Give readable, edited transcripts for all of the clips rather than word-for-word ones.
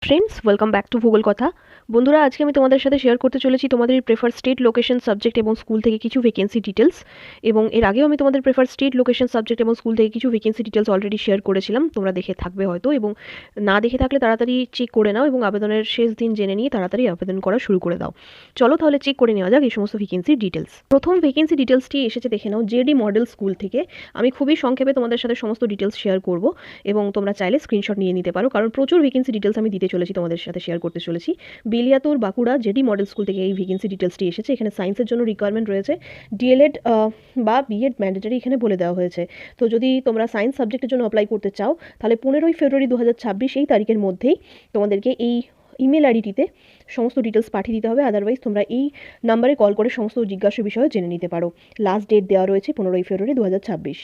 Friends, welcome back to ভূগোল কথা। বন্ধুরা, আজকে আমি তোমাদের সাথে শেয়ার করতে চলেছি তোমাদের প্রেফার স্টেট, লোকেশন, সাবজেক্ট এবং স্কুল থেকে কিছু ভ্যাকেন্সি ডিটেলস। এবং এর আগেও আমি তোমাদের প্রেফার স্টেট, লোকেশন, সাবজেক্ট এবং স্কুল থেকে কিছু ভ্যাকেন্সি ডিটেলস অলরেডি শেয়ার করেছিলাম। তোমরা দেখে থাকবে হয়তো, এবং না দেখে থাকলে তাড়াতাড়ি চেক করে নাও এবং আবেদনের শেষ দিন জেনে নিয়ে তাড়াতাড়ি আবেদন করা শুরু করে দাও। চলো তাহলে চেক করে নেওয়া যাক এই সমস্ত ভ্যাকেন্সির ডিটেলস। প্রথম ভ্যাকেন্সি ডিটেলসটি এসেছে, দেখে নাও, জেডি মডেল স্কুল থেকে। আমি খুবই সংক্ষেপে তোমাদের সাথে সমস্ত ডিটেলস শেয়ার করব এবং তোমরা চাইলে স্ক্রিনশট নিয়ে নিতে পারো, কারণ প্রচুর ভ্যাকেন্সি ডিটেলস আমি দিতে চলেছি, তোমাদের সাথে শেয়ার করতে চলেছি। বেলিয়াতোর, বাঁকুড়া, জেডি মডেল স্কুল থেকে এই ভ্যাকেন্সি ডিটেলসটি এসেছে। এখানে সায়েন্সের জন্য রিকোয়ারমেন্ট রয়েছে, ডিএলএড বা বিএড ম্যান্ডেটরি এখানে বলে দেওয়া হয়েছে। তো যদি তোমরা সায়েন্স সাবজেক্টের জন্য অ্যাপ্লাই করতে চাও, তাহলে 15ই ফেব্রুয়ারি 2026 এই তারিখের মধ্যেই তোমাদেরকে এই ইমেল আইডিটিতে সমস্ত ডিটেলস পাঠিয়ে দিতে হবে। আদারওয়াইজ তোমরা এই নাম্বারে কল করে সমস্ত জিজ্ঞাসা বিষয়ে জেনে নিতে পারো। লাস্ট ডেট দেওয়া রয়েছে 15ই ফেব্রুয়ারি 2026।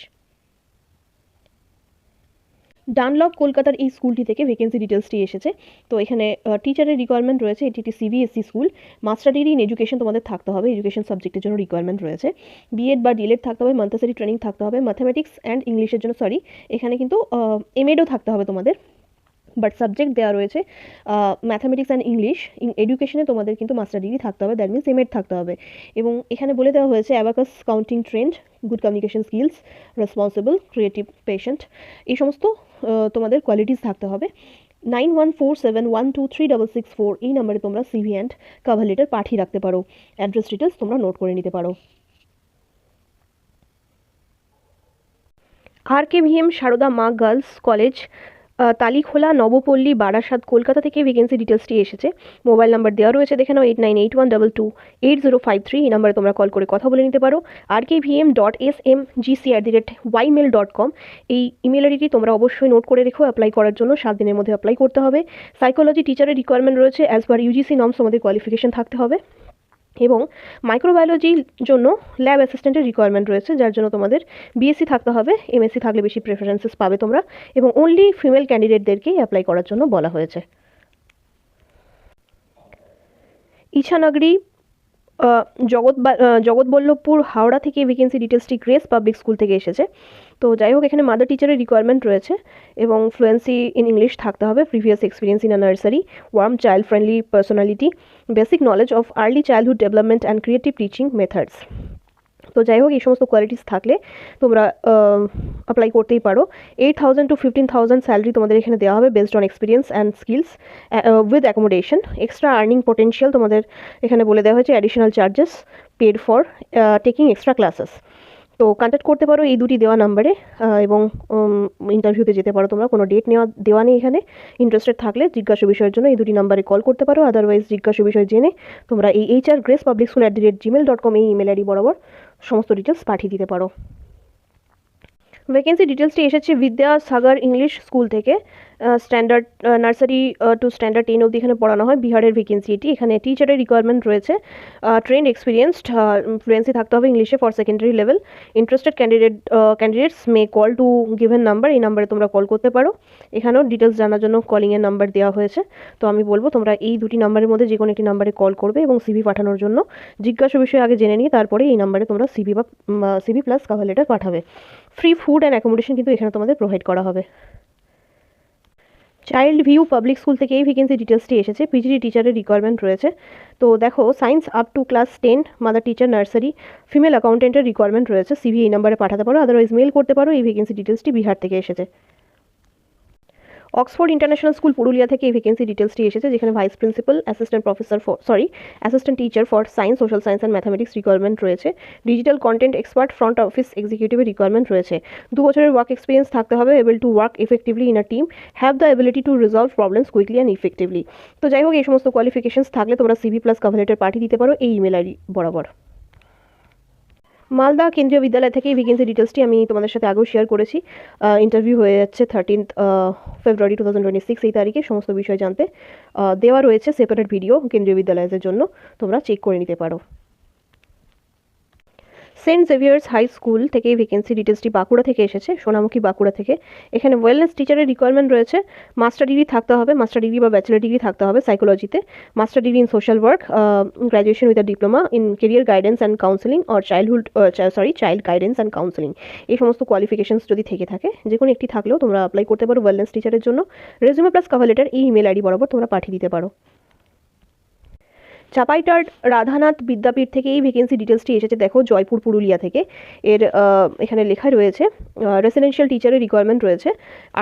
ডানলপ কলকাতার এই স্কুলটি থেকে ভ্যাকেন্সি ডিটেলসটি এসেছে। তো এখানে টিচারের রিকোয়ারমেন্ট রয়েছে। এটি একটি CBSE school. Master degree in education তোমাদের থাকতে হবে, এডুকেশন সাবজেক্টের জন্য রিকোয়ারমেন্ট রয়েছে। বিএড বা ডিএলএড থাকতে হবে, মন্তেসরি ট্রেনিং থাকতে হবে, ম্যাথামেটিক্স অ্যান্ড ইংলিশের জন্য এখানে কিন্তু এমএডও থাকতে হবে তোমাদের, বাট সাবজেক্ট দেওয়া রয়েছে ম্যাথামেটিক্স অ্যান্ড ইংলিশ। এডুকেশনে তোমাদের কিন্তু মাস্টার ডিগ্রি থাকতে হবে, দ্যাট মিনস এমএড থাকতে হবে। এবং এখানে বলে দেওয়া হয়েছে abacus, counting trend, good communication skills, responsible, creative, patient, এই সমস্ত তোমাদের কোয়ালিটিস থাকতে হবে। 9147123664 এই নাম্বারে তোমরা সিভি অ্যান্ড কভার লেটার পাঠিয়ে রাখতে পারো। অ্যাড্রেস ডিটেলস তোমরা নোট করে নিতে পারো। RKVM সারদা মা গার্লস কলেজ, তালিখোলা, নবপল্লী, বারাসাত, কলকাতা থেকে ভ্যাকেন্সি ডিটেলসটি এসেছে। মোবাইল নাম্বার দেওয়া রয়েছে, দেখে নাও, 8981228053। এই নাম্বারে তোমরা কল করে কথা বলে নিতে পারো। rkvm.smgc@ymail.com এই ইমেল আইডিটি তোমরা অবশ্যই নোট করে রেখো। অ্যাপ্লাই করার জন্য 7 দিনের মধ্যে অ্যাপ্লাই করতে হবে। সাইকোলজি টিচারের রিকোয়ারমেন্ট রয়েছে, অ্যাজ পার ইউজিসি নর্মস তোমাদের কোয়ালিফিকেশন থাকতে হবে। এবং মাইক্রোবায়োলজির জন্য ল্যাব অ্যাসিস্ট্যান্টের রিকোয়ারমেন্ট রয়েছে, যার জন্য তোমাদের বিএসসি থাকতে হবে। এমএসসি থাকলে বেশি প্রেফারেন্সেস পাবে তোমরা, এবং অনলি ফিমেল ক্যান্ডিডেটদেরকেই অ্যাপ্লাই করার জন্য বলা হয়েছে। ইছানগরী, জগৎবল্লভপুর, হাওড়া থেকে ভ্যাকেন্সি ডিটেলসটি গ্রেস পাবলিক স্কুল থেকে এসেছে। তো যাই হোক, এখানে মাদার টিচারের রিকোয়ারমেন্ট রয়েছে এবং ফ্লুয়েন্সি ইন ইংলিশ থাকতে হবে, previous experience in a nursery, warm child friendly personality, basic knowledge of early childhood development and creative teaching methods. তো যাই হোক, এই সমস্ত কোয়ালিটিস থাকলে তোমরা অ্যাপ্লাই করতেই পারো। 8,000 to 15,000 স্যালারি তোমাদের এখানে দেওয়া হবে, based on experience and skills, with accommodation. Extra earning potential তোমাদের এখানে বলে দেওয়া হয়েছে, additional charges paid for taking extra classes. তো কন্ট্যাক্ট করতে পারো এই দুটি দেওয়া নাম্বারে, এবং ইন্টারভিউতে যেতে পারো তোমরা। কোনো ডেট দেওয়া নেই এখানে। ইন্টারেস্টেড থাকলে জিজ্ঞাসা বিষয়ের জন্য এই দুটি নাম্বারে কল করতে পারো। আদারওয়াইজ জিজ্ঞাসা বিষয় জেনে তোমরা এই hrgracepublicschool@gmail.com এই ইমেল আইডি বরাবর সমস্ত ডিটেলস পাঠিয়ে দিতে পারো। ভ্যাকেন্সি ডিটেলসটি এসেছে বিদ্যাসাগর ইংলিশ স্কুল থেকে। স্ট্যান্ডার্ড নার্সারি টু স্ট্যান্ডার্ড 10 অবধি এখানে পড়ানো হয়। বিহারের ভ্যাকেন্সি এটি। এখানে টিচারের রিকোয়ারমেন্ট রয়েছে, ট্রেন্ড, এক্সপিরিয়েন্সড, ফ্লুয়েন্সি থাকতে হবে ইংলিশে for secondary level. Interested candidates may call to given number, এই নাম্বারে তোমরা কল করতে পারো। এখানেও ডিটেলস জানার জন্য কলিংয়ের নাম্বার দেওয়া হয়েছে। তো আমি বলবো তোমরা এই দুটি নাম্বারের মধ্যে যে কোনো একটি নাম্বারে কল করবে এবং সিভি পাঠানোর জন্য জিজ্ঞাসা বিষয়ে আগে জেনে নিয়ে তারপরে এই নাম্বারে তোমরা সিভি প্লাস কভার লেটার পাঠাবে। ফ্রি ফুড অ্যান্ড অ্যাকোমোডেশন কিন্তু এখানে তোমাদের প্রোভাইড করা হবে। চাইল্ড ভিউ পাবলিক স্কুল থেকে এই ভ্যাকেন্সি ডিটেলসটি এসেছে। পিজিটি টিচারের রিকোয়ারমেন্ট রয়েছে। তো দেখো, science up to class 10, mother teacher, nursery, female অ্যাকাউন্টেন্টের রিকোয়ারমেন্ট রয়েছে। সিভি এই নাম্বারে পাঠাতে পারো, আদারওয়াইজ মেল করতে পারো। এই ভ্যাকেন্সি ডিটেলসটি বিহার থেকে এসেছে। অক্সফোর্ড ইন্টারন্যাশনাল স্কুল পুরুলিয়া থেকে এই ভ্যাকেন্সি ডিটেলসটি এসেছে, যেখানে vice principal, assistant teacher for science, social science and mathematics requirement রয়েছে। Digital content expert, front office এক্সিকিউটিভের রিকোয়ারমেন্ট রয়েছে। 2 বছরের ওয়ার্ক এক্সপিরিয়েন্স থাকতে হবে, able to work effectively in a team, have the ability to resolve problems quickly and effectively. তো যাই হোক, এই সমস্ত কোয়ালিফিকেশনস থাকলে তোমরা সিভি প্লাস কভার লেটার পাঠিয়ে দিতে পারো এই ইমেল আইডি বরাবর। মালদা কেন্দ্রীয় বিদ্যালয় থেকে এই ভ্যাকেন্সি ডিটেলসটি আমি তোমাদের সাথে আগেও শেয়ার করেছি। ইন্টারভিউ হয়ে যাচ্ছে 13 ফেব্রুয়ারি 2026 এই তারিখে। সমস্ত বিষয় জানতে দেওয়া রয়েছে সেপারেট ভিডিও কেন্দ্রীয় বিদ্যালয়ের জন্য, তোমরা চেক করে নিতে পারো। সেন্ট জেভিয়ার্স হাই স্কুল থেকে এই ভ্যাকেন্সি ডিটেলসটি বাঁকুড়া থেকে এসেছে, সোনামুখী বাঁকুড়া থেকে। এখানে ওয়েলনেস টিচারের রিকোয়ারমেন্ট রয়েছে। মাস্টার ডিগ্রি থাকতে হবে, মাস্টার ডিগ্রি বা ব্যাচেলার ডিগ্রি থাকতে হবে সাইকোলজিতে, master degree in social work, graduation with a diploma in career guidance and counselling or child guidance and counselling. এই সমস্ত কোয়ালিফিকেশনস যদি থেকে থাকে, যে কোনো একটি থাকলেও তোমরা অ্যাপ্লাই করতে পারো ওয়েলনেস টিচারের জন্য। রেজিউমে প্লাস কভার লেটার এই ইমেল আইডি বরাবর তোমরা পাঠিয়ে দিতে পারো। চাপাইটার রাধানাথ বিদ্যাপীঠ থেকে এই ভ্যাকেন্সি ডিটেলসটি এসেছে, দেখো জয়পুর পুরুলিয়া থেকে। এর এখানে লেখা রয়েছে রেসিডেন্সিয়াল টিচারের রিকোয়ারমেন্ট রয়েছে।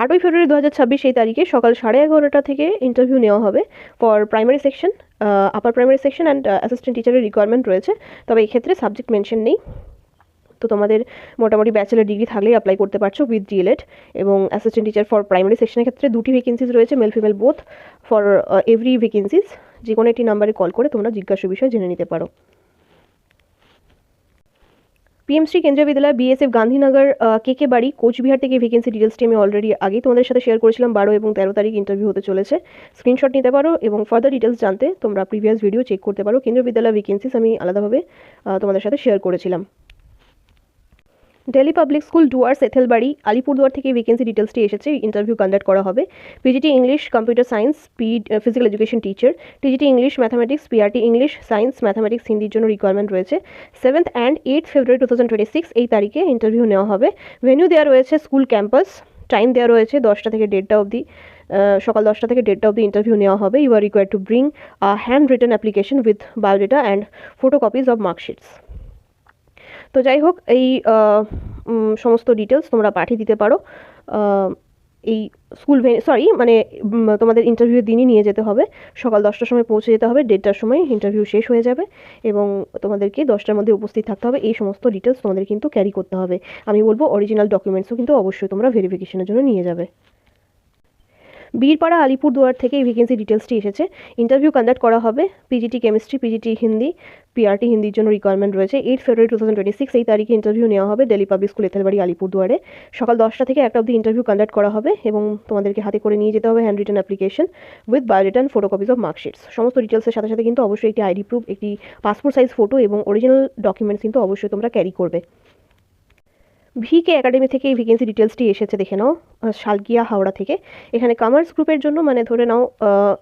8ই ফেব্রুয়ারি 2026 এই তারিখে সকাল 11:30 থেকে ইন্টারভিউ নেওয়া হবে for primary section, upper primary section and assistant টিচারের রিকোয়ারমেন্ট রয়েছে। তবে এই ক্ষেত্রে সাবজেক্ট মেনশন নেই। তো তোমাদের মোটামুটি ব্যাচেলার ডিগ্রি থাকলেই অ্যাপ্লাই করতে পারছো উইথ ডিএলএড। এবং অ্যাসিস্ট্যান্ট টিচার ফর প্রাইমারি সেকশনের ক্ষেত্রে 2টি ভ্যাকেন্সিজ রয়েছে, male female both for every vacancies. যে কোনো একটি নাম্বারে কল করে তোমরা জিজ্ঞাসা বিষয় জেনে নিতে পারো। পিএমশ্রী কেন্দ্রীয় বিদ্যালয় বিএসএফ গান্ধীনগর কেকে বাড়ি কোচবিহার থেকে ভ্যাকেন্সি ডিটেলসটি আমি অলরেডি আগেই তোমাদের সাথে শেয়ার করেছিলাম। 12 এবং 13 তারিখ ইন্টারভিউ হতে চলেছে। স্ক্রিনশট নিতে পারো এবং ফার্দার ডিটেলস জানতে তোমরা প্রিভিয়াস ভিডিও চেক করতে পারো। কেন্দ্রীয় বিদ্যালয় ভ্যাকেন্সিস আমি আলাদাভাবে তোমাদের সাথে শেয়ার করেছিলাম। দিল্লি পাবলিক স্কুল ডুয়ার্স এথেলবাড়ি আলিপুরদুয়ার থেকে ভ্যাকেন্সি ডিটেলসটি এসেছে। ইন্টারভিউ কন্ডাক্ট করা হবে। PGT English computer science physical education teacher, TGT English mathematics, PRT English science mathematics হিন্দির জন্য রিকোয়ারমেন্ট রয়েছে। 7th and 8th ফেব্রুয়ারি 2026 এই তারিখে ইন্টারভিউ নেওয়া হবে। ভেন্যু দেওয়া রয়েছে স্কুল ক্যাম্পাস। টাইম দেওয়া রয়েছে 10টা থেকে 1:30 অবধি, সকাল 10টা থেকে 1:30 অবধি ইন্টারভিউ নেওয়া হবে। You are required to bring a hand written application with biodata and photocopies of marksheets. তো যাই হোক, এই সমস্ত ডিটেলস তোমরা পাঠিয়ে দিতে পারো। এই স্কুল তোমাদের ইন্টারভিউর দিনই নিয়ে যেতে হবে। সকাল 10টার সময় পৌঁছে যেতে হবে, 1:30টার সময় ইন্টারভিউ শেষ হয়ে যাবে এবং তোমাদেরকে 10টার মধ্যে উপস্থিত থাকতে হবে। এই সমস্ত ডিটেলস তোমাদের কিন্তু ক্যারি করতে হবে। আমি বলবো অরিজিনাল ডকুমেন্টসও কিন্তু অবশ্যই তোমরা ভেরিফিকেশনের জন্য নিয়ে যাবে। বীরপাড়া আলিপুরদুয়ার থেকে এই ভ্যাকেন্সি ডিটেলসটি এসেছে। ইন্টারভিউ কন্ডাক্ট করা হবে। PGT chemistry, PGT Hindi, PRT হিন্দির জন্য রিকোয়ারমেন্ট রয়েছে। 8 ফেব্রুয়ারি 2026 এই তারিখে ইন্টারভিউ নেওয়া হবে দিল্লি পাবলিক স্কুল এথেলবাড়ি আলিপুরদুয়ারে। সকাল 10টা থেকে 1টা অবধি ইন্টারভিউ কন্ডাক্ট করা হবে এবং তোমাদেরকে হাতে করে নিয়ে যেতে হবে hand written application with biodata and photocopies of marksheets. সমস্ত ডিটেলসের সাথে সাথে কিন্তু অবশ্যই একটি আইডি প্রুফ, একটি পাসপোর্ট সাইজ ফটো এবং অরিজিনাল ডকুমেন্টস কিন্তু অবশ্যই তোমরা ক্যারি করবে। ভিকে একাডেমি থেকে এই ভ্যাকেন্সি ডিটেলসটি এসেছে, দেখে নাও শালকিয়া হাওড়া থেকে। এখানে কমার্স গ্রুপের জন্য মানে ধরে নাও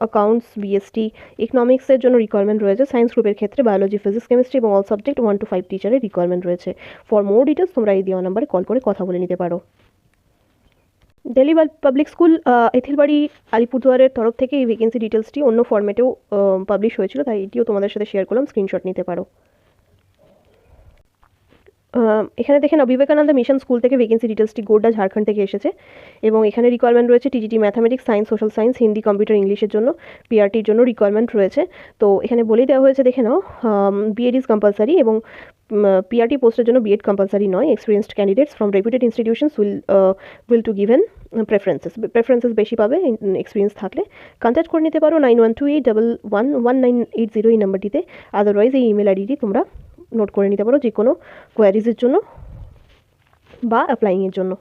অ্যাকাউন্টস, বিএসটি, ইকোনমিক্সের জন্য রিকোয়ারমেন্ট রয়েছে। সায়েন্স গ্রুপের ক্ষেত্রে বায়োলজি, ফিজিক্স, কেমিস্ট্রি এবং অল সাবজেক্ট 1 to 5 টিচারের রিকোয়ারমেন্ট রয়েছে। ফর মোর ডিটেলস তোমরা এই দেওয়া নাম্বারে কল করে কথা বলে নিতে পারো। দিল্লি পাবলিক স্কুল এথেলবাড়ি আলিপুরদুয়ারের তরফ থেকে এই ভ্যাকেন্সি ডিটেলসটি অন্য ফরম্যাটেও পাবলিশ হয়েছিল, তাই এটিও তোমাদের সাথে শেয়ার করলাম। স্ক্রিনশট নিতে পারো। এখানে দেখেন বিবেকানন্দ মিশন স্কুল থেকে ভ্যাকেন্সি ডিটেলসটি গোড্ডা ঝাড়খণ্ড থেকে এসেছে এবং এখানে রিকোয়ারমেন্ট রয়েছে TGT mathematics, science, social science, Hindi, computer, ইংলিশের জন্য। পিআরটির জন্য রিকোয়ারমেন্ট রয়েছে। তো এখানে বলেই দেওয়া হয়েছে, দেখে নাও বিএড ইজ কম্পালসারি এবং পিআরটি পোস্টের জন্য বিএড কম্পালসারি নয়। Experienced candidates from রেপুটেড institutions will two given preferences বেশি পাবে এক্সপিরিয়েন্স থাকলে। কন্ট্যাক্ট করে নিতে পারো 9128111980 এই নাম্বারটিতে। আদারওয়াইজ এই ইমেল আইডিটি তোমরা নোট করে নিতে পারো যে কোনো কোয়ারিজের জন্য বা অ্যাপ্লাইংয়ের জন্য।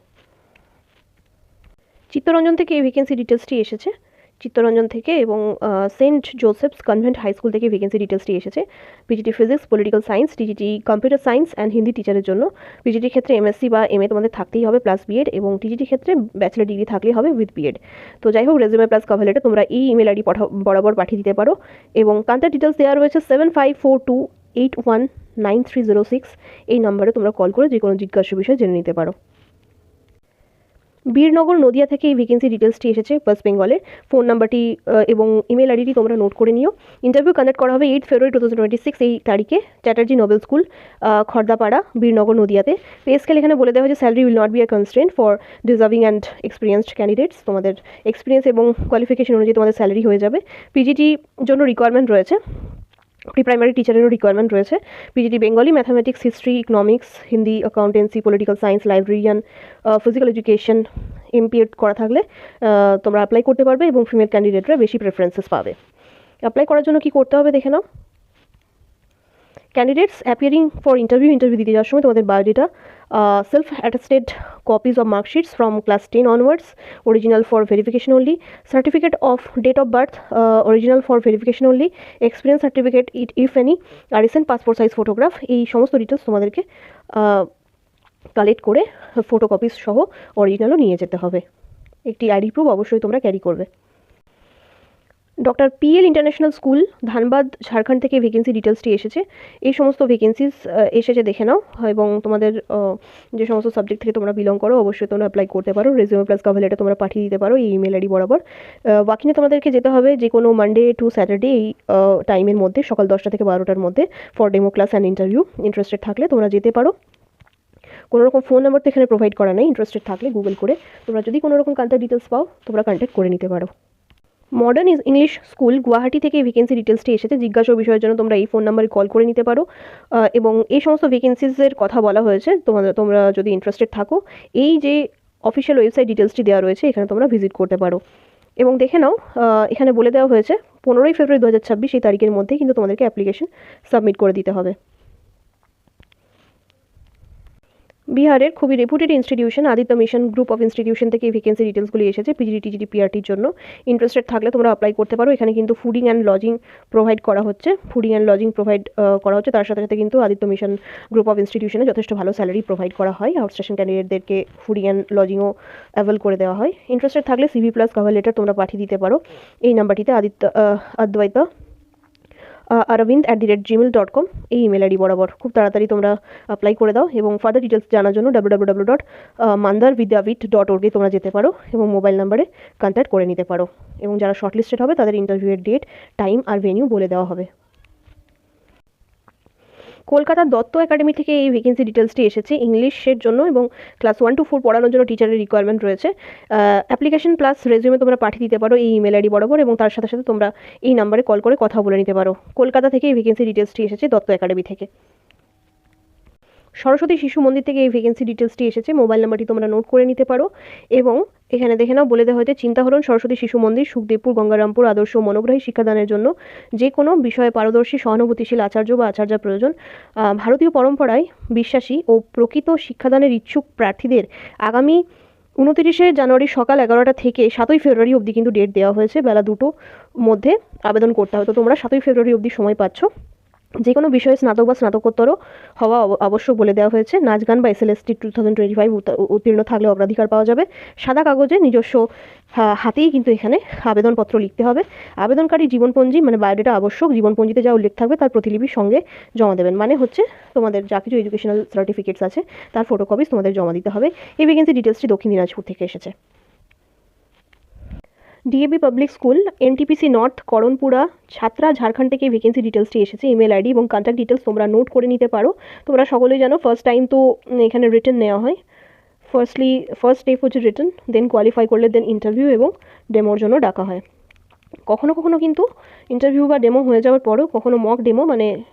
চিত্তরঞ্জন থেকে এই ভ্যাকেন্সি ডিটেলসটি এসেছে। চিত্তরঞ্জন থেকে এবং Saint Joseph's convent high school থেকে ভ্যাকেন্সি ডিটেলসটি এসেছে। PGT physics, political science, TGT computer science and Hindi টিচারের জন্য। পিজিটির ক্ষেত্রে এমএসসি বা এমএ তোমাদের থাকতেই হবে প্লাস বিএড এবং টিজিটির ক্ষেত্রে ব্যাচেলার ডিগ্রি থাকলেই হবে উইথ বিএড। তো যাই হোক, রেজিউমে প্লাস কভার লেটার তোমরা এই ইমেল আইডি বরাবর পাঠিয়ে দিতে পারো এবং কন্ট্যাক্ট ডিটেলস দেওয়া রয়েছে 7542819306 এই নাম্বারে তোমরা কল করে যে কোনো জিজ্ঞাসা বিষয় জেনে নিতে পারো। বীরনগর নদিয়া থেকে এই ভ্যাকেন্সি ডিটেলসটি এসেছে ওয়েস্ট বেঙ্গলের। ফোন নাম্বারটি এবং ইমেল আইডিটি তোমরা নোট করে নিও। ইন্টারভিউ কন্ডাক্ট করা হবে 8 ফেব্রুয়ারি 2026 এই তারিখে চ্যাটার্জি নোবেল স্কুল, খর্দাপাড়া, বীরনগর, নদিয়াতে। পে স্কেল এখানে বলে দেওয়া হয়েছে salary will not be a constraint for deserving and experienced candidates. তোমাদের এক্সপিরিয়েন্স এবং কোয়ালিফিকেশন অনুযায়ী তোমাদের স্যালারি হয়ে যাবে। পিজিটি জন্য রিকোয়ারমেন্ট রয়েছে, প্রি প্রাইমারি টিচারেরও রিকোয়ারমেন্ট রয়েছে। PGT Bengali, mathematics, history, economics, Hindi, accountancy, political science, librarian, physical education MPEd করা থাকলে তোমরা অ্যাপ্লাই করতে পারবে এবং ফিমেল ক্যান্ডিডেটরা বেশি প্রেফারেন্সেস পাবে। অ্যাপ্লাই করার জন্য কি করতে হবে দেখে নাও। ক্যান্ডিডেটস অ্যাপিয়ারিং ফর ইন্টারভিউ দিতে যাওয়ার সময় তোমাদের biodata, self attested copies of marksheets from class 10 onwards, original for verification only, certificate of date of birth, original for verification only, experience certificate if any, আর রিসেন্ট পাসপোর্ট সাইজ ফটোগ্রাফ, এই সমস্ত details তোমাদেরকে collect করে photocopies সহ অরিজিনালও নিয়ে যেতে হবে। একটি আইডি প্রুফ অবশ্যই তোমরা ক্যারি করবে। Doctor PL international school, Dhanbad, Jharkhand থেকে ভ্যাকেন্সি ডিটেলসটি এসেছে। এই সমস্ত ভ্যাকেন্সিস এসেছে, দেখে নাও। এবং তোমাদের যে সমস্ত সাবজেক্ট থেকে তোমরা বিলং করো অবশ্যই তোমরা অ্যাপ্লাই করতে পারো। রেজিউমে প্লাস কভার লেটার তোমরা পাঠিয়ে দিতে পারো এই ইমেল আইডি বরাবর। ওয়াকিংয়ে তোমাদেরকে যেতে হবে যে কোনো মানডে টু স্যাটারডে এই টাইমের মধ্যে, সকাল 10টা থেকে 12টার মধ্যে, for demo class and interview. Interested থাকলে তোমরা যেতে পারো। কোনো রকম ফোন নাম্বার তো এখানে প্রোভাইড করা নেই। ইন্টারেস্টেড থাকলে গুগল করে তোমরা যদি কোনো রকম কন্ট্যাক্ট ডিটেলস পাও তোমরা কন্ট্যাক্ট করে নিতে পারো। মডার্ন ইংলিশ স্কুল, গুয়াহাটি থেকে ভ্যাকেন্সি ডিটেলসটি এসেছে। জিজ্ঞাসা বিষয়ের জন্য তোমরা এই ফোন নাম্বারে কল করে নিতে পারো। এবং এই সমস্ত ভ্যাকেন্সিসের কথা বলা হয়েছে। তোমরা যদি ইন্টারেস্টেড থাকো এই যে অফিসিয়াল ওয়েবসাইট ডিটেলসটি দেওয়া রয়েছে এখানে তোমরা ভিজিট করতে পারো। এবং দেখে নাও, এখানে বলে দেওয়া হয়েছে 15ই ফেব্রুয়ারি 2026 এই তারিখের মধ্যে কিন্তু তোমাদেরকে অ্যাপ্লিকেশন সাবমিট করে দিতে হবে। বিহারের খুবই রেপুটেড institution Aditya mission group of institution থেকে এই ভ্যাকেন্সি ডিটেলসগুলি এসেছে পিজিডি, টিজিডি, পিআরটির জন্য। ইন্টারেস্টেড থাকলে তোমরা অ্যাপ্লাই করতে পারো। এখানে কিন্তু ফুডিং অ্যান্ড লজিং প্রোভাইড করা হচ্ছে। তার সাথে সাথে কিন্তু আদিত্য মিশন গ্রুপ অফ ইনস্টিটিউশনে যথেষ্ট ভালো স্যালারি প্রোভাইড করা হয়। আউটস্টেশন ক্যান্ডিডেটদেরকে ফুডিং অ্যান্ড লজিংও অ্যাভেল করে দেওয়া হয়। ইন্টারেস্টেড থাকলে CV প্লাস কভার লেটার তোমরা পাঠিয়ে দিতে পারো এই নাম্বারটিতে, অদ্বৈতা aravind@gmail.com এই ইমেল আইডি বরাবর। খুব তাড়াতাড়ি তোমরা অ্যাপ্লাই করে দাও। এবং ফার্দার ডিটেলস জানার জন্য www.mandarvidyavit.org তোমরা যেতে পারো এবং মোবাইল নাম্বারে কন্ট্যাক্ট করে নিতে পারো। এবং যারা শর্টলিস্টেড হবে তাদের ইন্টারভিউয়ের ডেট, টাইম আর ভেন্যু বলে দেওয়া হবে। কলকাতার দত্ত একাডেমি থেকে এই ভ্যাকেন্সি ডিটেলসটি এসেছে ইংলিশের জন্য, এবং ক্লাস 1 to 4 পড়ানোর জন্য টিচারের রিকোয়ারমেন্ট রয়েছে। অ্যাপ্লিকেশন প্লাস রেজিউমে তোমরা পাঠিয়ে দিতে পারো এই ইমেল আইডি বরাবর, এবং তার সাথে সাথে তোমরা এই নাম্বারে কল করে কথা বলে নিতে পারো। কলকাতা থেকে এই ভ্যাকেন্সি ডিটেলসটি এসেছে দত্ত একাডেমি থেকে। সরস্বতী শিশু মন্দির থেকে এই ভ্যাকেন্সি ডিটেলসটি এসেছে। মোবাইল নাম্বারটি তোমরা নোট করে নিতে পারো। এবং এখানে দেখে নাও, বলে দেওয়া হয়েছে চিন্তাহরণ সরস্বতী শিশু মন্দির, সুখদেবপুর, গঙ্গারামপুর, আদর্শ মনোগ্রাহী শিক্ষাদানের জন্য যে কোনো বিষয়ে পারদর্শী সহানুভূতিশীল আচার্য বা আচার্যা প্রয়োজন। ভারতীয় পরম্পরায় বিশ্বাসী ও প্রকৃত শিক্ষাদানের ইচ্ছুক প্রার্থীদের আগামী 29শে জানুয়ারি সকাল 11টা থেকে 7ই ফেব্রুয়ারি অবধি কিন্তু ডেট দেওয়া হয়েছে, বেলা 2টোর মধ্যে আবেদন করতে হবে। তো তোমরা 7ই ফেব্রুয়ারি অবধি সময় পাচ্ছ। যে কোনো বিষয়ে স্নাতক বা স্নাতকোত্তরও হওয়া আবশ্যক বলে দেওয়া হয়েছে। নাচ গান বা SLST 2025 উত্তীর্ণ থাকলে অগ্রাধিকার পাওয়া যাবে। সাদা কাগজে নিজস্ব হাতেই কিন্তু এখানে আবেদনপত্র লিখতে হবে। আবেদনকারী জীবনপঞ্জি মানে বায়োডেটা আবশ্যক। জীবনপঞ্জিতে যা উল্লেখ থাকবে তার প্রতিলিপি সঙ্গে জমা দেবেন। মানে হচ্ছে তোমাদের যা কিছু এডুকেশনাল সার্টিফিকেটস আছে তার ফটোকপিস তোমাদের জমা দিতে হবে। এই ভ্যাকেন্সি ডিটেলসটি দক্ষিণ দিনাজপুর থেকে এসেছে। DAV public school, NTPC north, Karanpura, Chatra, Jharkhand থেকে ভ্যাকেন্সি ডিটেলসটি এসেছে। ইমেল আইডি এবং কন্ট্যাক্ট ডিটেলস তোমরা নোট করে নিতে পারো। তোমরা সকলেই জানো ফার্স্ট টাইম তো এখানে রিটেন নেওয়া হয়। ফার্স্ট স্টেপ হচ্ছে রিটেন, দেন কোয়ালিফাই করলে দেন ইন্টারভিউ এবং ডেমোর জন্য ডাকা হয়। কখনো কখনো কিন্তু ইন্টারভিউ বা ডেমো হয়ে যাওয়ার পরেও কখনো মক ডেমো মানে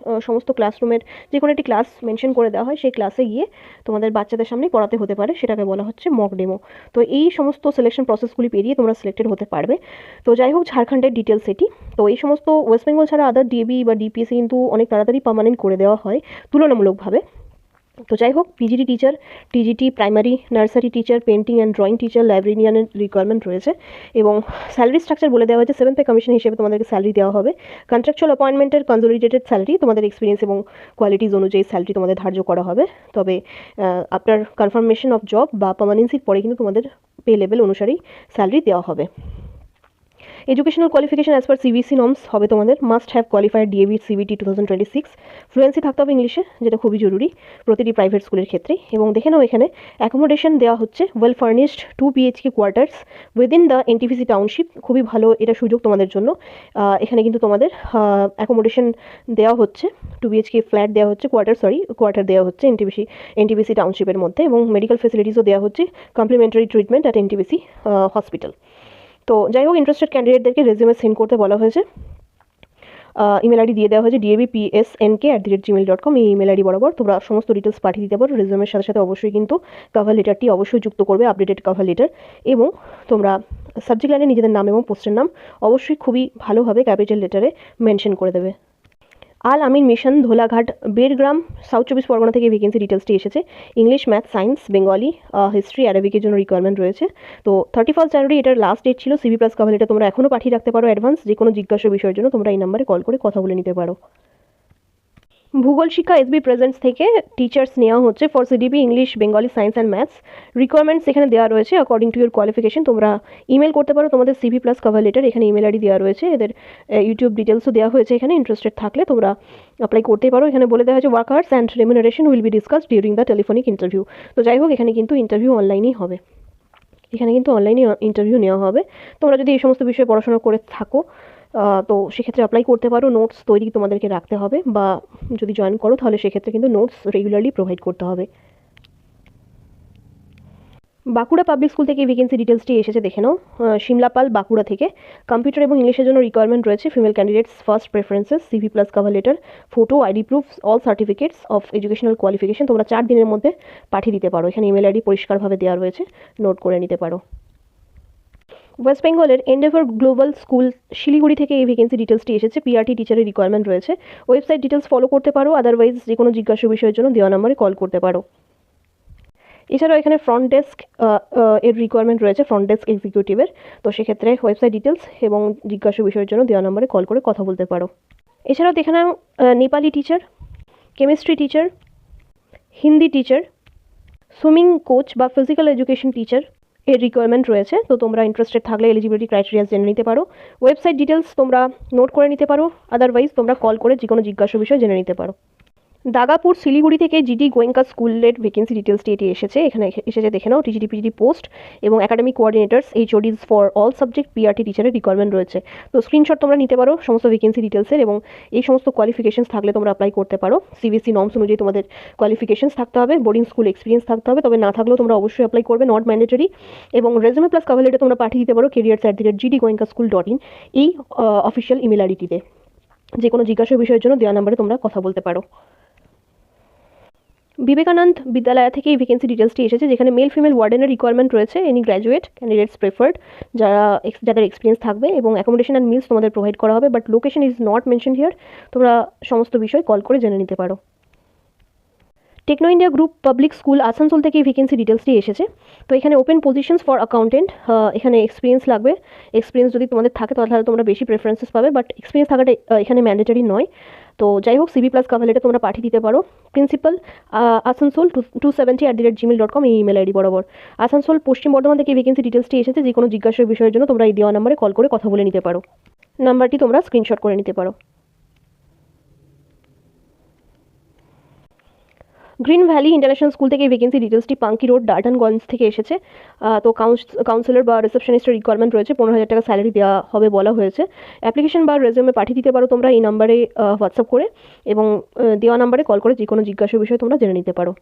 সমস্ত ক্লাসরুমের যে কোনো একটি ক্লাস মেনশন করে দেওয়া হয়, সেই ক্লাসে গিয়ে তোমাদের বাচ্চাদের সামনে পড়াতে হতে পারে, সেটাকে বলা হচ্ছে মক ডেমো। তো এই সমস্ত সিলেকশন প্রসেসগুলি পেরিয়ে তোমরা সিলেক্টেড হতে পারবে। তো যাই হোক, ঝাড়খণ্ডের ডিটেলস এটি। তো এই সমস্ত ওয়েস্ট বেঙ্গল ছাড়া আদার ডিএবি বা ডিপিএসসি কিন্তু অনেক তাড়াতাড়ি পার্মানেন্ট করে দেওয়া হয় তুলনামূলকভাবে। তো যাই হোক, PGT teacher, TGT, primary nursery teacher, painting and drawing teacher, লাইব্রেরিয়ানের রিকোয়ারমেন্ট রয়েছে। এবং স্যালারি স্ট্রাকচার বলে দেওয়া হয়েছে 7 পে কমিশন হিসেবে তোমাদেরকে স্যালারি দেওয়া হবে। কন্ট্রাকচুয়াল অ্যাপয়েন্টমেন্টের কনসোলিডেটেড স্যালারি তোমাদের এক্সপিরিয়েন্স এবং কোয়ালিটিজ অনুযায়ী স্যালারি তোমাদের ধার্য করা হবে। তবে আফটার কনফার্মেশন অফ জব বা পার্মানেন্সির পরে কিন্তু তোমাদের পে লেভেল অনুসারেই স্যালারি দেওয়া হবে। Educational qualification as per CBSE norms হবে তোমাদের must have qualified DAB CBT 2026। Fluency থাকতে হবে ইংলিশে, যেটা খুবই জরুরি প্রতিটি প্রাইভেট স্কুলের ক্ষেত্রে। এবং দেখে নাও, এখানে অ্যাকোমোডেশন দেওয়া হচ্ছে well furnished 2 BHK quarters within the NTPC township. খুবই ভালো এটা সুযোগ তোমাদের জন্য। এখানে কিন্তু তোমাদের অ্যাকোমোডেশন দেওয়া হচ্ছে, 2 BHK ফ্ল্যাট দেওয়া হচ্ছে, কোয়ার্টার দেওয়া হচ্ছে NTPC টাউনশিপের মধ্যে। এবং মেডিকেল ফেসিলিটিসও দেওয়া হচ্ছে, complimentary treatment at NTPC hospital. তো যাই হোক, ইন্টারেস্টেড ক্যান্ডিডেটদেরকে রেজিউমে সেন্ড করতে বলা হয়েছে। ইমেল আইডি দিয়ে দেওয়া হয়েছে dabpsnk@gmail.com এই ইমেল আইডি বরাবর তোমরা সমস্ত ডিটেলস পাঠিয়ে দিতে পারো। রেজিউমের সাথে সাথে অবশ্যই কিন্তু কভার লেটারটি অবশ্যই যুক্ত করবে, আপডেটেড কভার লেটার। এবং তোমরা সাবজেক্ট লাইনে নিজেদের নাম এবং পোস্টের নাম অবশ্যই খুবই ভালোভাবে ক্যাপিটাল লেটারে মেনশন করে দেবে। আল আমিন মিশন ধোলাঘাট বেড়গ্রাম সাউথ 24 পরগনা থেকে ভ্যাকেন্সি ডিটেলসটি এসেছে। English, math, science, Bengali, history, অ্যারাবিকের জন্য রিকোয়ারমেন্ট রয়েছে। তো 31 জানুয়ারি এটার লাস্ট ডেট ছিল। সিভি প্লাস কভার লেটার তোমরা এখনও পাঠিয়ে রাখতে পারো অ্যাডভান্স। যে কোনো জিজ্ঞাসা বিষয়ের জন্য তোমরা এই নাম্বারে কল করে কথা বলে নিতে পারো। ভূগোল শিক্ষা এসবি প্রেজেন্টস থেকে টিচার্স নেওয়া হচ্ছে for CDP English, Bengali, science and maths. Requirements এখানে দেওয়া রয়েছে অ্যাকর্ডিং টু ইউর কোয়ালিফিকেশন। তোমরা ইমেল করতে পারো তোমাদের সিভি প্লাস কভার লেটার, এখানে ইমেল আইডি দেওয়া রয়েছে, এদের ইউটিউব ডিটেলসও দেওয়া হয়েছে। এখানে ইন্টারেস্টেড থাকলে তোমরা অ্যাপ্লাই করতেই পারো। এখানে বলে দেওয়া হয়েছে work hours and remuneration will be discussed during the telephonic interview. তো যাই হোক, এখানে কিন্তু ইন্টারভিউ অনলাইনেই হবে। এখানে কিন্তু অনলাইনে ইন্টারভিউ নেওয়া হবে। তোমরা যদি এই সমস্ত বিষয়ে পড়াশোনা করে থাকো তো সেক্ষেত্রে অ্যাপ্লাই করতে পারো। নোটস তৈরি তোমাদেরকে রাখতে হবে, বা যদি জয়েন করো তাহলে সেক্ষেত্রে কিন্তু নোটস রেগুলারলি প্রোভাইড করতে হবে। বাঁকুড়া পাবলিক স্কুল থেকে ভ্যাকেন্সি ডিটেলসটি এসেছে, দেখে নাও। শিমলাপাল, বাঁকুড়া থেকে কম্পিউটার এবং ইংলিশের জন্য রিকোয়ারমেন্ট রয়েছে। Female candidates first preferences, CV plus cover letter, photo, ID proof, all certificates of educational qualification তোমরা 4 দিনের মধ্যে পাঠিয়ে দিতে পারো। এখানে ইমেল আইডি পরিষ্কারভাবে দেওয়া রয়েছে, নোট করে নিতে পারো। ওয়েস্ট বেঙ্গলের এন্ডেভার গ্লোবাল স্কুল শিলিগুড়ি থেকে এই ভ্যাকেন্সি ডিটেলসটি এসেছে। পিআরটি টিচারের রিকোয়ারমেন্ট রয়েছে। ওয়েবসাইট ডিটেলস ফলো করতে পারো, আদারওয়াইজ যে কোনো জিজ্ঞাসা বিষয়ের জন্য দেওয়া নম্বরে কল করতে পারো। এছাড়াও এখানে ফ্রন্ট ডেস্ক এর রিকোয়ারমেন্ট রয়েছে, ফ্রন্ট ডেস্ক এক্সিকিউটিভের। তো সেক্ষেত্রে ওয়েবসাইট ডিটেলস এবং জিজ্ঞাসা বিষয়ের জন্য দেওয়া নম্বরে কল করে কথা বলতে পারো। এছাড়াও দেখে নাও Nepali teacher, chemistry teacher, Hindi teacher, swimming coach বা ফিজিক্যাল এডুকেশন টিচার এর রিকোয়ারমেন্ট রয়েছে। তো তোমরা ইন্টারেস্টেড থাকলে এলিজিবিলিটি ক্রাইটেরিয়া জেনে নিতে পারো। ওয়েবসাইট ডিটেলস তোমরা নোট করে নিতে পারো, আদারওয়াইজ তোমরা কল করে যে কোনো জিজ্ঞাসা বিষয় জেনে নিতে পারো। দাগাপুর শিলিগুড়ি থেকে জিডি গোয়েঙ্কা স্কুলের ভ্যাকেন্সি ডিটেলসটি এটি এসেছে। এখানে এসেছে, দেখে নাও। টিজিটি পিজিটি পোস্ট এবং academic coordinators, HODs for all subject, PRT টিচারের রিকোয়ারমেন্ট রয়েছে। তো স্ক্রিনশট তোমরা নিতে পারো সমস্ত ভ্যাকেন্সি ডিটেলসের, এবং এই সমস্ত কোয়ালিফিকেশনস থাকলে তোমরা অ্যাপ্লাই করতে পারো। সিবিএসসি নর্মস অনুযায়ী তোমাদের কোয়ালিফিকেশনস থাকতে হবে, বোর্ডিং স্কুল এক্সপিরিয়েন্স থাকতে হবে, তবে না থাকলেও তোমরা অবশ্যই অ্যাপ্লাই করবে, নট ম্যান্ডেটরি। এবং রেজুমে প্লাস কভার লেটার তোমরা পাঠিয়ে দিতে পারো careers@gdgoenkaSchool.in এই অফিসিয়াল ইমেল আইডিটিতে। যে কোনো জিজ্ঞাসা বিষয়ের জন্য দেওয়া নম্বরে তোমরা কথা বলতে পারো। বিবেকানন্দ বিদ্যালয় থেকে এই ভ্যাকেন্সি ডিটেলসটি এসেছে, যেখানে মেল ফিমেল ওয়ার্ডেনের রিকোয়ারমেন্ট রয়েছে। এনি গ্র্যাজুয়েট ক্যান্ডিডেটস প্রেফার্ড, যাদের এক্সপিরিয়েন্স থাকবে, এবং অ্যাকোমোডেশন অ্যান্ড মিলস তোমাদের প্রোভাইড করা হবে, but location is not mention here. তোমরা সমস্ত বিষয় কল করে জেনে নিতে পারো। Techno India group public school Asansol থেকে এই ভ্যাকেন্সি ডিটেলসটি এসেছে। তো এখানে ওপেন পজিশনস ফর অ্যাকাউন্টেন্ট, এখানে এক্সপিরিয়েন্স লাগবে। এক্সপিরিয়েন্স যদি তোমাদের থাকে তাহলে তোমরা বেশি প্রেফারেন্সেস পাবে, বাট এক্সপিরিয়েন্স থাকাটা এখানে ম্যান্ডেটরি নয়। তো যাই হোক, সিভি প্লাস কভার লেটার তোমরা পাঠিয়ে দিতে পারো প্রিন্সিপাল আসানসোল 270@gmail.com এই ইমেল আইডি বরাবর। আসানসোল পশ্চিম বর্ধমান থেকে ভ্যাকেন্সি ডিটেলসটি এসেছে। যে কোনো জিজ্ঞাসা বিষয়ের জন্য তোমরা এই দেওয়া নম্বরে কল করে কথা বলে নিতে পারো। নাম্বারটি তোমরা স্ক্রিনশট করে নিতে পারো। গ্রিন ভ্যালি ইন্টারন্যাশনাল স্কুল থেকে ভ্যাকেন্সি ডিটেলসটি পাঙ্কি রোড ডাল্টনগঞ্জ থেকে এসেছে। তো কাউন্সিলর বা রিসেপশনিস্টের রিকোয়ারমেন্ট রয়েছে, 15,000 টাকা স্যালারি দেওয়া হবে বলা হয়েছে। অ্যাপ্লিকেশন বা রেজিউমে পাঠিয়ে দিতে পারো তোমরা এই নাম্বারে হোয়াটসঅ্যাপ করে, এবং দেওয়া নাম্বারে কল করে যে কোনো জিজ্ঞাসা বিষয় তোমরা জেনে নিতে পারো।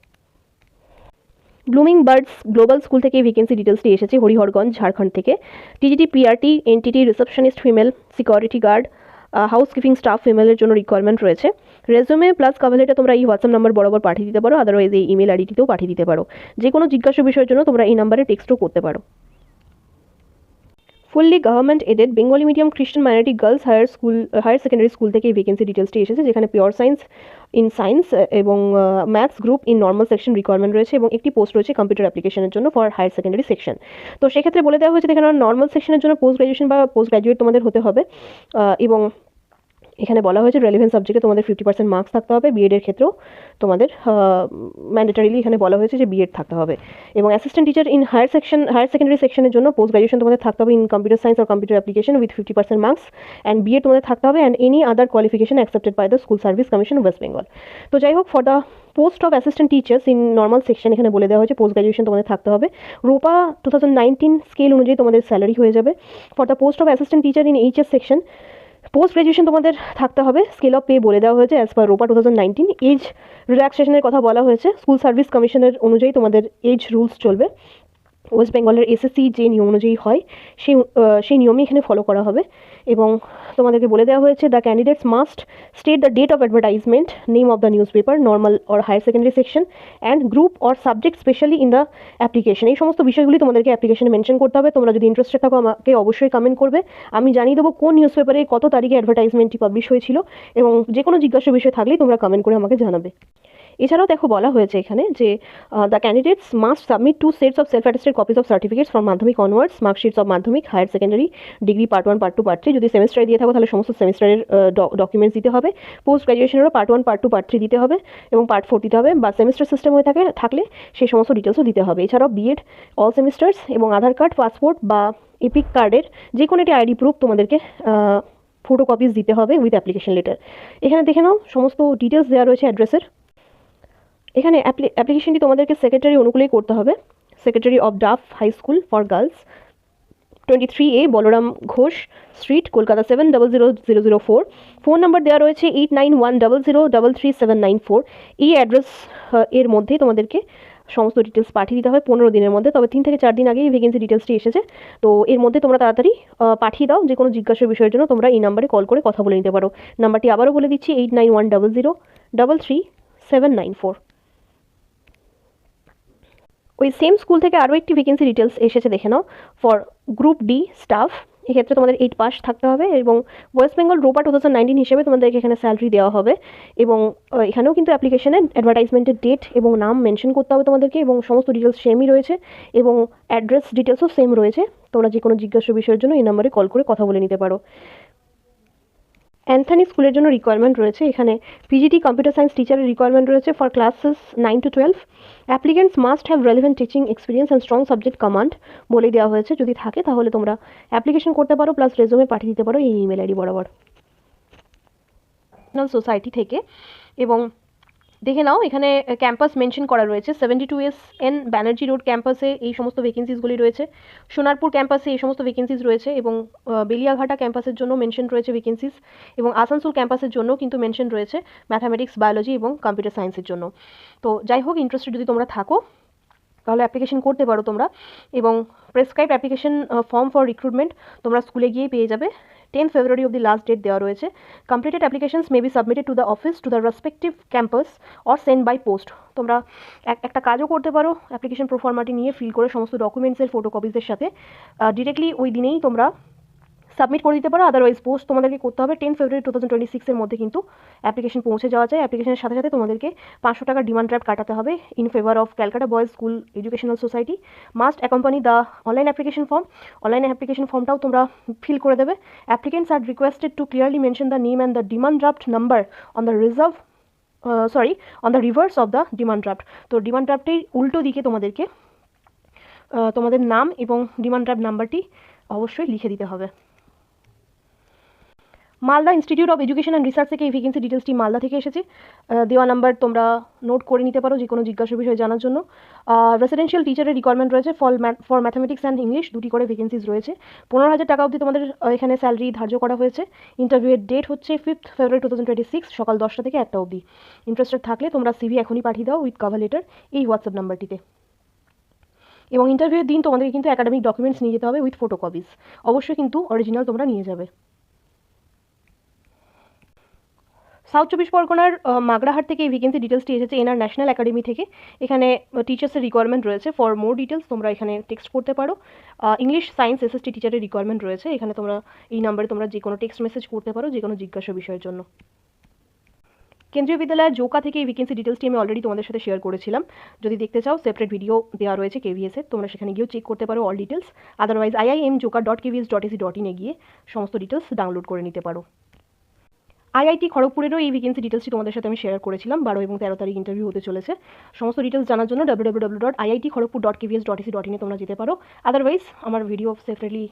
ব্লুমিং বার্ডস গ্লোবাল স্কুল থেকে ভ্যাকেন্সি ডিটেলসটি এসেছে, হরিহরগঞ্জ ঝাড়খণ্ড থেকে। TGT PRT NTT receptionist female, security guard, housekeeping staff ফিমেলের জন্য রিকোয়ারমেন্ট রয়েছে। রেজুমে প্লাস কভার লেটার তোমরা এই হোয়াটসঅ্যাপ নাম্বার বরাবর পাঠিয়ে দিতে পারো, আদারওয়াইজ এই ইমেল আইডিতেও পাঠিয়ে দিতে পারো। যে কোনো জিজ্ঞাসা বিষয়ের জন্য তোমরা এই নাম্বারে টেক্সটও করতে পারো। Fully government aided Bengali medium Christian minority girls higher secondary school থেকে এই ভ্যাকেন্সি ডিটেলসটি এসেছে, যেখানে পিওর সায়েন্স ইন সায়েন্স এবং maths group in normal section requirement রয়েছে, এবং একটি পোস্ট রয়েছে কম্পিউটার অ্যাপ্লিকেশনের জন্য ফর হায়ার সেকেন্ডারি সেকশন। তো সেক্ষেত্রে বলে দেওয়া হয়েছে, এখানে নর্মাল সেকশনের জন্য পোস্ট গ্র্যাজুয়েশন বা পোস্ট গ্র্যাজুয়েট তোমাদের হতে হবে, এবং এখানে বলা হয়েছে রেলেভেন্ট সাবজেক্টে তোমাদের 50% মার্কস থাকতে হবে। বিএডের ক্ষেত্রেও তোমাদের ম্যান্ডেটারিলি এখানে বলা হয়েছে যে বিএড থাকতে হবে, এবং assistant teacher in higher secondary সেকশনের জন্য পোস্ট গ্র্যাজুয়েশন তোমাদের থাকতে হবে ইন কম্পিউটার সায়েন্স আর computer application with 50% marks, and B Ed তোমাদের থাকতে হবে, and any other qualification accepted by the school service commission West Bengal. তো যাই হোক, for the post of assistant teachers in normal section এখানে বলে দেওয়া হয়েছে পোস্ট গ্র্যাজুয়েশন তোমাদের থাকতে হবে। রোপা 2019 স্কেল অনুযায়ী তোমাদের স্যালারি হয়ে যাবে। For the post of assistant teacher in HS section post graduation তোমাদের থাকতে হবে। স্কেল অফ পে বলে দেওয়া হয়েছে অ্যাজ পার রোপা 2019। এজ রিল্যাক্সেশনের কথা বলা হয়েছে, স্কুল সার্ভিস কমিশনের অনুযায়ী তোমাদের এজ রুলস চলবে। ওয়েস্ট বেঙ্গলের এসএসসি যে নিয়ম অনুযায়ী হয় সেই নিয়মই এখানে ফলো করা হবে। এবং তোমাদেরকে বলে দেওয়া হয়েছে the candidates must state the date of advertisement, name of the newspaper, normal or higher secondary section and group or subject specially in the application. এই সমস্ত বিষয়গুলি তোমাদেরকে অ্যাপ্লিকেশনে মেনশন করতে হবে। তোমরা যদি ইন্টারেস্টেড থাকো আমাকে অবশ্যই কমেন্ট করবে, আমি জানিয়ে দেবো কোন নিউজ পেপারে কত তারিখে অ্যাডভার্টাইজমেন্টটি পাবলিশ হয়েছিল। এবং যে কোনো জিজ্ঞাসা বিষয় থাকলেই তোমরা কমেন্ট করে আমাকে জানাবে। এছাড়াও দেখো বলা হয়েছে এখানে যে the candidates must submit 2 sets of self attested copies of certificates from Madhyamik onwards, marksheets of Madhyamik, higher secondary, degree part 1 part 2 part 3। যদি সেমিস্টারে দিয়ে থাকো তাহলে সমস্ত সেমিস্টারের ডকুমেন্টস দিতে হবে। পোস্ট গ্র্যাজুয়েশনেরও পার্ট 1 পার্ট 2 পার্ট 3 দিতে হবে এবং পার্ট 4 দিতে হবে, বা সেমিস্টার সিস্টেম হয়ে থাকলে সেই সমস্ত ডিটেলসও দিতে হবে। এছাড়াও বিএড অল সেমিস্টার্স এবং আধার কার্ড, পাসপোর্ট বা এপিক কার্ডের যে কোনো একটি আইডি প্রুফ তোমাদেরকে ফটো কপিজ দিতে হবে উইথ অ্যাপ্লিকেশন লেটার। এখানে দেখে নাও সমস্ত ডিটেলস দেওয়া রয়েছে অ্যাড্রেসের। এখানে অ্যাপ্লিকেশনটি তোমাদেরকে সেক্রেটারি অনুকূলেই করতে হবে। Secretary of Duff high school for girls, 23A Balaram Ghosh street, Kolkata 700004। Phone number দেওয়া রয়েছে 8910033794। এই অ্যাড্রেস এর মধ্যেই তোমাদেরকে সমস্ত ডিটেলস পাঠিয়ে দিতে হবে 15 দিনের মধ্যে। তবে 3 থেকে 4 দিন আগেই ভ্যাকেন্সি ডিটেলসটি এসেছে, তো এর মধ্যে তোমরা তাড়াতাড়ি পাঠিয়ে দাও। যে কোনো জিজ্ঞাসা বিষয়ের জন্য তোমরা এই নাম্বারে কল করে কথা বলে নিতে পারো। নাম্বারটি আবারও বলে দিচ্ছি 8910033794। ওই সেম স্কুল থেকে আরও একটি ভ্যাকেন্সি ডিটেলস এসেছে, দেখে নাও। ফর গ্রুপ ডি স্টাফ, এক্ষেত্রে তোমাদের 8 পাস থাকতে হবে এবং ওয়েস্ট বেঙ্গল রোপা 2019 হিসেবে তোমাদেরকে এখানে স্যালারি দেওয়া হবে। এবং এখানেও কিন্তু অ্যাপ্লিকেশনে অ্যাডভার্টাইজমেন্টের ডেট এবং নাম মেনশন করতে হবে তোমাদেরকে, এবং সমস্ত ডিটেলস সেমই রয়েছে এবং অ্যাড্রেস ডিটেলসও সেম রয়েছে। তোমরা যে কোনো জিজ্ঞাসা বিষয়ের জন্য এই নাম্বারে কল করে কথা বলে নিতে পারো। অ্যান্থনি স্কুলের জন্য রিকোয়ারমেন্ট রয়েছে, এখানে পিজিটি কম্পিউটার সায়েন্স টিচারের রিকোয়ারমেন্ট রয়েছে for classes 9 to 12। Applicants must have relevant teaching experience and strong subject command বলে দেওয়া হয়েছে। যদি থাকে তাহলে তোমরা অ্যাপ্লিকেশন করতে পারো, প্লাস রেজুমে পাঠিয়ে দিতে পারো এই ইমেল আইডি বরাবর সোসাইটি থেকে। এবং দেখে নাও এখানে ক্যাম্পাস মেনশন করা রয়েছে 72SN ব্যানার্জি রোড ক্যাম্পাসে এই সমস্ত ভ্যাকেন্সিসগুলি রয়েছে, সোনারপুর ক্যাম্পাসে এই সমস্ত ভ্যাকেন্সিস রয়েছে, এবং বেলিয়াঘাটা ক্যাম্পাসের জন্য মেনশন রয়েছে ভ্যাকেন্সিস, এবং আসানসোল ক্যাম্পাসের জন্য কিন্তু মেনশন রয়েছে ম্যাথামেটিক্স, বায়োলজি এবং কম্পিউটার সায়েন্সের জন্য। তো যাই হোক, ইন্টারেস্টেড যদি তোমরা থাকো তাহলে অ্যাপ্লিকেশন করতে পারো তোমরা। এবং prescribed application form for recruitment তোমরা স্কুলে গিয়ে পেয়ে যাবে। 10 February of the last date দেওয়া রয়েছে। Completed applications may be submitted to the office to the respective campus or send by post. তোমরা একটা কাজও করতে পারো, অ্যাপ্লিকেশন প্রোফর্মাটি নিয়ে ফিল করে সমস্ত ডকুমেন্টসের ফটোকপিজের সাথে ডিরেক্টলি ওই দিনেই তোমরা সাবমিট করে দিতে পারো। আদারওয়াইজ পোস্ট তোমাদেরকে করতে হবে। 10 ফেব্রুয়ারি 2026 মধ্যে কিন্তু অ্যাপ্লিকেশন পৌঁছে যাওয়া যায়। অ্যাপ্লিকেশনের সাথে সাথে তোমাদেরকে 500 টাকার ডিমান্ড ড্রাফট কাটাতে হবে in favour of Calcutta boys school educational society. Must accompany the online application form. Online application ফর্মটাও তোমরা ফিল করে দেবে। Applicants are requested to clearly mention the name and the demand draft number on the on the reverse of the demand draft. তো demand ড্রাফটের উল্টো দিকে তোমাদেরকে তোমাদের নাম এবং ডিমান্ড ড্রাফট নাম্বারটি অবশ্যই লিখে দিতে হবে। Malda institute of education and research থেকে এই ভ্যাকেন্সি ডিটেলসটি মালদা থেকে এসেছে। দেওয়া নাম্বার তোমরা নোট করে নিতে পারো যে কোনো জিজ্ঞাসা বিষয় জানার জন্য। রেসিডেন্সিয়াল টিচারের রিকোয়ারমেন্ট রয়েছে ফর ম্যাথামেটিক্স অ্যান্ড ইংলিশ, 2টি করে ভ্যাকেন্সিজ রয়েছে। 15,000 টাকা অবধি তোমাদের এখানে স্যালারি ধার্য করা হয়েছে। ইন্টারভিউয়ের ডেট হচ্ছে 5 ফেব্রুয়ারি 2026 সকাল 10টা থেকে 1টা অবধি। ইন্টারেস্টেড থাকলে তোমরা সিভি এখনই পাঠিয়ে দাও উইথ কভার লেটার এই হোয়াটসঅ্যাপ নাম্বারটিতে। এবং ইন্টারভিউয়ের দিন তোমাদেরকে কিন্তু একাডেমিক ডকুমেন্টস নিয়ে যেতে হবে উইথ ফটোকপিস। অবশ্যই কিন্তু অরিজিনাল তোমরা নিয়ে যাবে। সাউথ 24 পরগনার মাগরাহাট থেকে এই ভ্যাকেন্সি ডিটেলসটি এসেছে এনআর ন্যাশনাল একাডেমি থেকে। এখানে টিচার্সের রিকোয়ারমেন্ট রয়েছে। ফর মোর ডিটেলস তোমরা এখানে টেক্সট করতে পারো। ইংলিশ সায়েন্স এসএসটি টিচারের রিকোয়ারমেন্ট রয়েছে। এখানে তোমরা এই নাম্বারে তোমরা যে কোনো টেক্সট মেসেজ করতে পারো যে কোনো জিজ্ঞাসা বিষয়ের জন্য। কেন্দ্রীয় বিদ্যালয়ের জোকা থেকে এই ভ্যাকেন্সি ডিটেলসটি আমি অলরেডি তোমাদের সাথে শেয়ার করেছিলাম। যদি দেখতে চাও সেপারেট ভিডিও দেওয়া রয়েছে কেভিএসের, তোমরা সেখানে গিয়েও চেক করতে পারো অল ডিটেলস। আদারওয়াইজ iimjoka.kvs.ac.in এ গিয়ে সমস্ত ডিটেলস ডাউনলোড করে নিতে পারো। আইআইটি খড়গপুরেরও এই ভ্যাকেন্সি ডিটেলসটি তোমাদের সাথে আমি শেয়ার করেছিলাম। 12 এবং 13 তারিখ ইন্টারভিউ হতে চলেছে। সমস্ত ডিটেলস জানার জন্য www.iitkharagpur.kvs.ac.in তোমরা যেতে পারো। আদারওয়াইজ আমার ভিডিও সেপারেটলি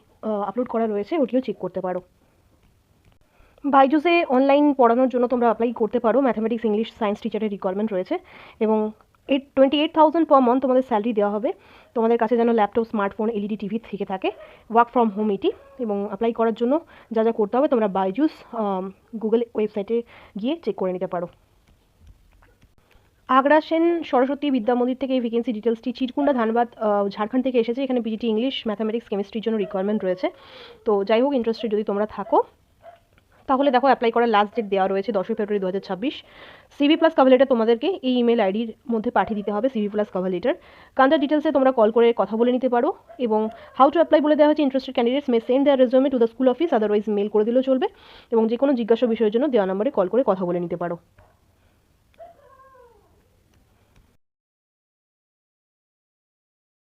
আপলোড করা রয়েছে, ওটিও চেক করতে পারো। বাইজুসে অনলাইন পড়ানোর জন্য তোমরা অ্যাপ্লাই করতে পারো। ম্যাথামেটিক্স, ইংলিশ, সায়েন্স টিচারের রিকোয়ারমেন্ট রয়েছে এবং 28,000 পার মান্থ তোমাদের স্যালারি দেওয়া হবে। তোমাদের কাছে যেন ল্যাপটপ, স্মার্টফোন, এলইডি টিভি থেকে থাকে। ওয়ার্ক ফ্রম হোম এটি। এবং অ্যাপ্লাই করার জন্য যা যা করতে হবে তোমরা বাইজুস গুগল ওয়েবসাইটে গিয়ে চেক করে নিতে পারো। আগ্রা সেন সরস্বতী বিদ্যা মন্দির থেকে এই ভ্যাকেন্সি ডিটেলসটি চিরকুন্ডা ধানবাদ ঝাড়খণ্ড থেকে এসেছে। এখানে পিজিটি ইংলিশ, ম্যাথামেটিক্স, কেমিস্ট্রির জন্য রিকোয়ারমেন্ট রয়েছে। তো যাই হোক, ইন্টারেস্টেড যদি তোমরা থাকো তাহলে দেখো অ্যাপ্লাই করার লাস্ট ডেট দেওয়া রয়েছে 10ই ফেব্রুয়ারি 2026। সিভি প্লাস কভার লেটার তোমাদেরকে এই ইমেল আইডির মধ্যে পাঠিয়ে দিতে হবে, সিভি প্লাস কভার লেটার। কান্দার ডিটেলসে তোমরা কল করে কথা বলে নিতে পারো, এবং হাউ টু অ্যাপ্লাই বলে দেওয়া হচ্ছে interested candidates may send their resume to the school office, otherwise mail করে দিলেও চলবে, এবং যে কোনো জিজ্ঞাসা বিষয়ের জন্য দেওয়া নম্বরে কল করে কথা বলে নিতে পারো।